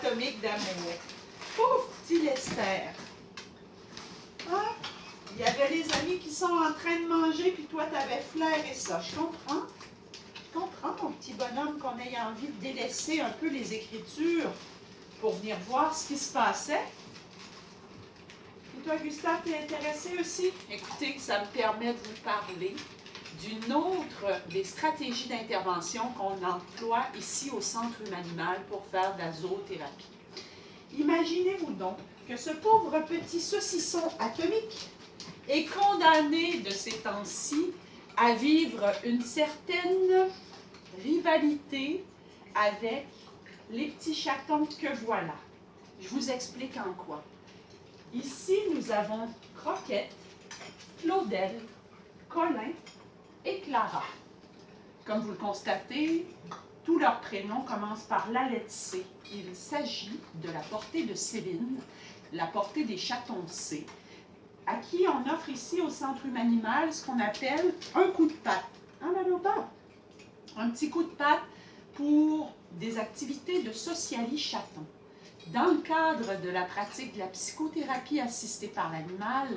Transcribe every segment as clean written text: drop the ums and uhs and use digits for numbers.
atomique d'amour. Pauvre petit Lester. Hein? Il y avait les amis qui sont en train de manger, puis toi, tu avais flairé ça. Je comprends. Je comprends, mon petit bonhomme, qu'on ait envie de délaisser un peu les écritures pour venir voir ce qui se passait. Et toi, Gustave, t'es intéressé aussi? Écoutez, ça me permet de vous parler d'une autre des stratégies d'intervention qu'on emploie ici au Centre Humanimal pour faire de la zoothérapie. Imaginez-vous donc que ce pauvre petit saucisson atomique est condamné de ces temps-ci à vivre une certaine rivalité avec les petits chatons que voilà. Je vous explique en quoi. Ici, nous avons Croquette, Claudel, Colin et Clara. Comme vous le constatez, tous leurs prénoms commencent par la lettre C. Il s'agit de la portée de Céline, la portée des chatons C, à qui on offre ici au Centre Humanimal ce qu'on appelle un coup de patte. Hein, la léopard? Un petit coup de patte pour des activités de sociali-chaton. Dans le cadre de la pratique de la psychothérapie assistée par l'animal,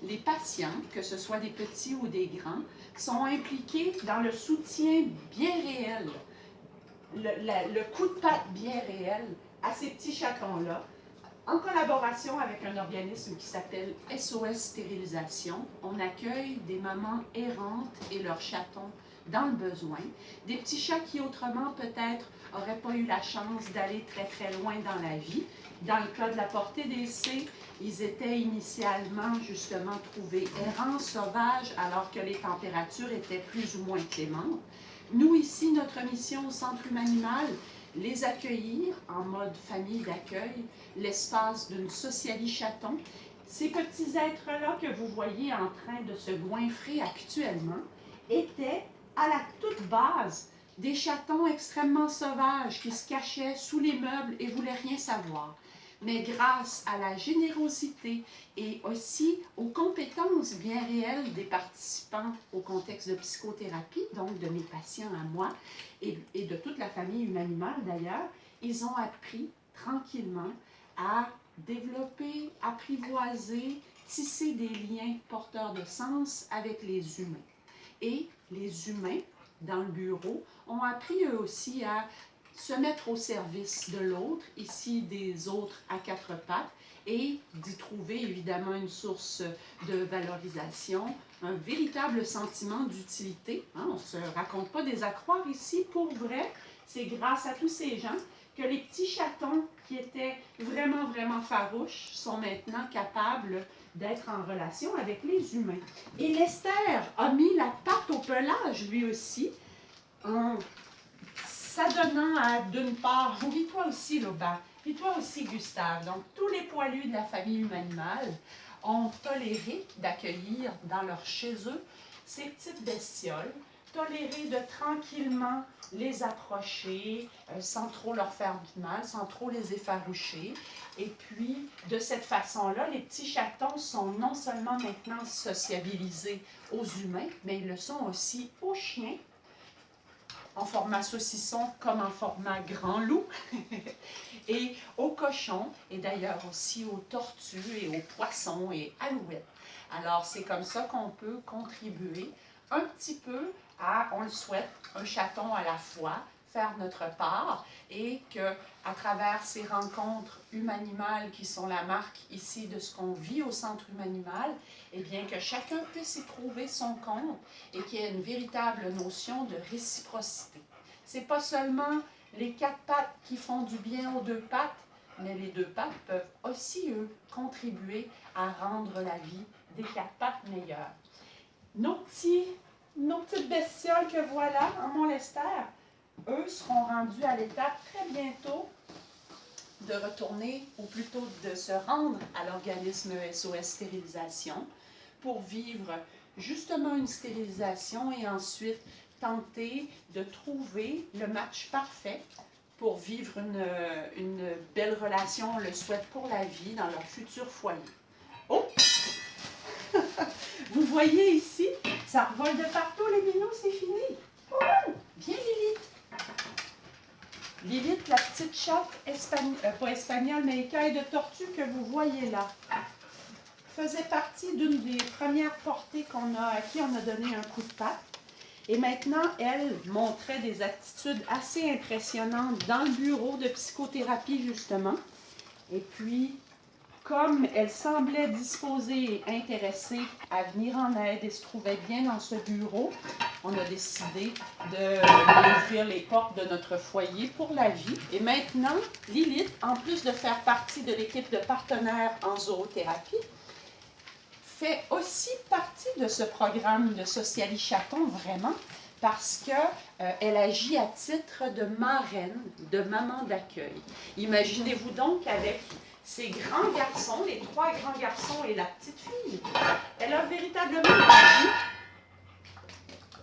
les patients, que ce soit des petits ou des grands, sont impliqués dans le soutien bien réel, le coup de patte bien réel à ces petits chatons-là, en collaboration avec un organisme qui s'appelle SOS Stérilisation. On accueille des mamans errantes et leurs chatons dans le besoin, des petits chats qui autrement peut-être n'auraient pas eu la chance d'aller très très loin dans la vie. Dans le cas de la portée des C, ils étaient initialement justement trouvés errants, sauvages, alors que les températures étaient plus ou moins clémentes. Nous ici, notre mission au Centre Humanimal, les accueillir en mode famille d'accueil, l'espace d'une sociali-chaton. Ces petits êtres-là que vous voyez en train de se goinfrer actuellement étaient à la toute base des chatons extrêmement sauvages qui se cachaient sous les meubles et ne voulaient rien savoir. Mais grâce à la générosité et aussi aux compétences bien réelles des participants au contexte de psychothérapie, donc de mes patients à moi et de toute la famille Humanimal d'ailleurs, ils ont appris tranquillement à développer, apprivoiser, tisser des liens porteurs de sens avec les humains. Et les humains, dans le bureau, ont appris eux aussi à se mettre au service de l'autre, ici des autres à quatre pattes, et d'y trouver évidemment une source de valorisation, un véritable sentiment d'utilité. Hein, on ne se raconte pas des accroires ici, pour vrai, c'est grâce à tous ces gens que les petits chatons qui étaient vraiment, vraiment farouches sont maintenant capables d'être en relation avec les humains. Et Lester a mis la patte au pelage, lui aussi, en s'adonnant à, d'une part, oui, toi aussi, Loba, et toi aussi, Gustave. Donc, tous les poilus de la famille Humanimal ont toléré d'accueillir dans leur chez eux ces petites bestioles, toléré de tranquillement les approcher, sans trop leur faire du mal, sans trop les effaroucher. Et puis, de cette façon-là, les petits chatons sont non seulement maintenant sociabilisés aux humains, mais ils le sont aussi aux chiens, en format saucisson comme en format grand loup, et aux cochons, et d'ailleurs aussi aux tortues et aux poissons et alouettes. Alors, c'est comme ça qu'on peut contribuer un petit peu à, on le souhaite, un chaton à la fois, faire notre part, et que à travers ces rencontres humanimales qui sont la marque ici de ce qu'on vit au Centre Humanimal, eh bien que chacun puisse y trouver son compte et qu'il y ait une véritable notion de réciprocité. Ce n'est pas seulement les quatre pattes qui font du bien aux deux pattes, mais les deux pattes peuvent aussi, eux, contribuer à rendre la vie des quatre pattes meilleure. Nos petites bestioles que voilà, en mon Lester, eux seront rendus à l'étape très bientôt de retourner, ou plutôt de se rendre à l'organisme SOS Stérilisation pour vivre justement une stérilisation et ensuite tenter de trouver le match parfait pour vivre une belle relation, on le souhaite pour la vie, dans leur futur foyer. Oh! Vous voyez ici, ça revole de partout les minous, c'est fini. Oh! Bien Lilith! Lilith, la petite chatte pas espagnole, mais écaille de tortue que vous voyez là, faisait partie d'une des premières portées à qui on a donné un coup de patte. Et maintenant, elle montrait des attitudes assez impressionnantes dans le bureau de psychothérapie, justement. Et puis, comme elle semblait disposée et intéressée à venir en aide et se trouvait bien dans ce bureau, on a décidé de lui ouvrir les portes de notre foyer pour la vie. Et maintenant, Lilith, en plus de faire partie de l'équipe de partenaires en zoothérapie, fait aussi partie de ce programme de Sociali Chaton, vraiment, parce qu'elle agit à titre de marraine, de maman d'accueil. Imaginez-vous donc avec ces grands garçons, les 3 grands garçons et la petite fille, elle a véritablement agi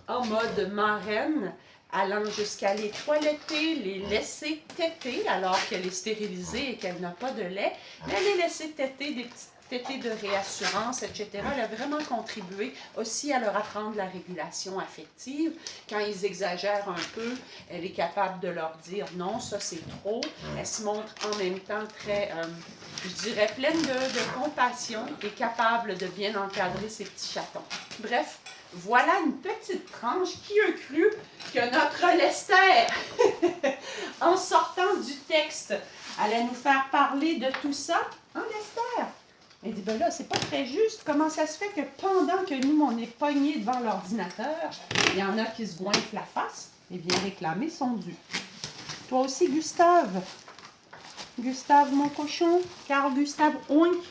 en mode marraine, allant jusqu'à les toiletter, les laisser téter alors qu'elle est stérilisée et qu'elle n'a pas de lait, mais les laisser téter des petites tétées de réassurance, etc. Elle a vraiment contribué aussi à leur apprendre la régulation affective. Quand ils exagèrent un peu, elle est capable de leur dire non, ça c'est trop. Elle se montre en même temps très, je dirais, pleine de compassion et capable de bien encadrer ses petits chatons. Bref, voilà une petite tranche. Qui a cru que notre Lester, en sortant du texte, allait nous faire parler de tout ça? Hein, Lester? Elle dit, ben là, c'est pas très juste. Comment ça se fait que pendant que nous, on est pognés devant l'ordinateur, il y en a qui se goinfrent la face et viennent réclamer son dû. Toi aussi, Gustave. Gustave, mon cochon. Carl Gustave, oink,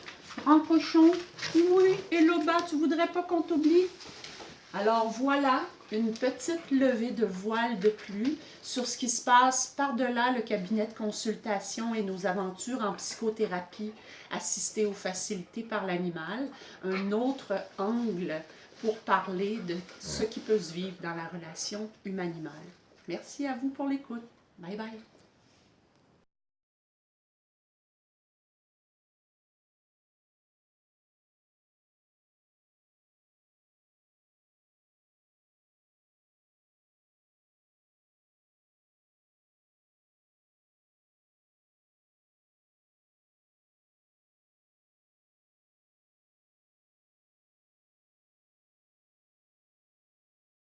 en cochon. Oui, et là-bas, tu voudrais pas qu'on t'oublie? Alors voilà, une petite levée de voile de plus sur ce qui se passe par-delà le cabinet de consultation et nos aventures en psychothérapie assistée ou facilitée par l'animal. Un autre angle pour parler de ce qui peut se vivre dans la relation humain-animal. Merci à vous pour l'écoute. Bye bye.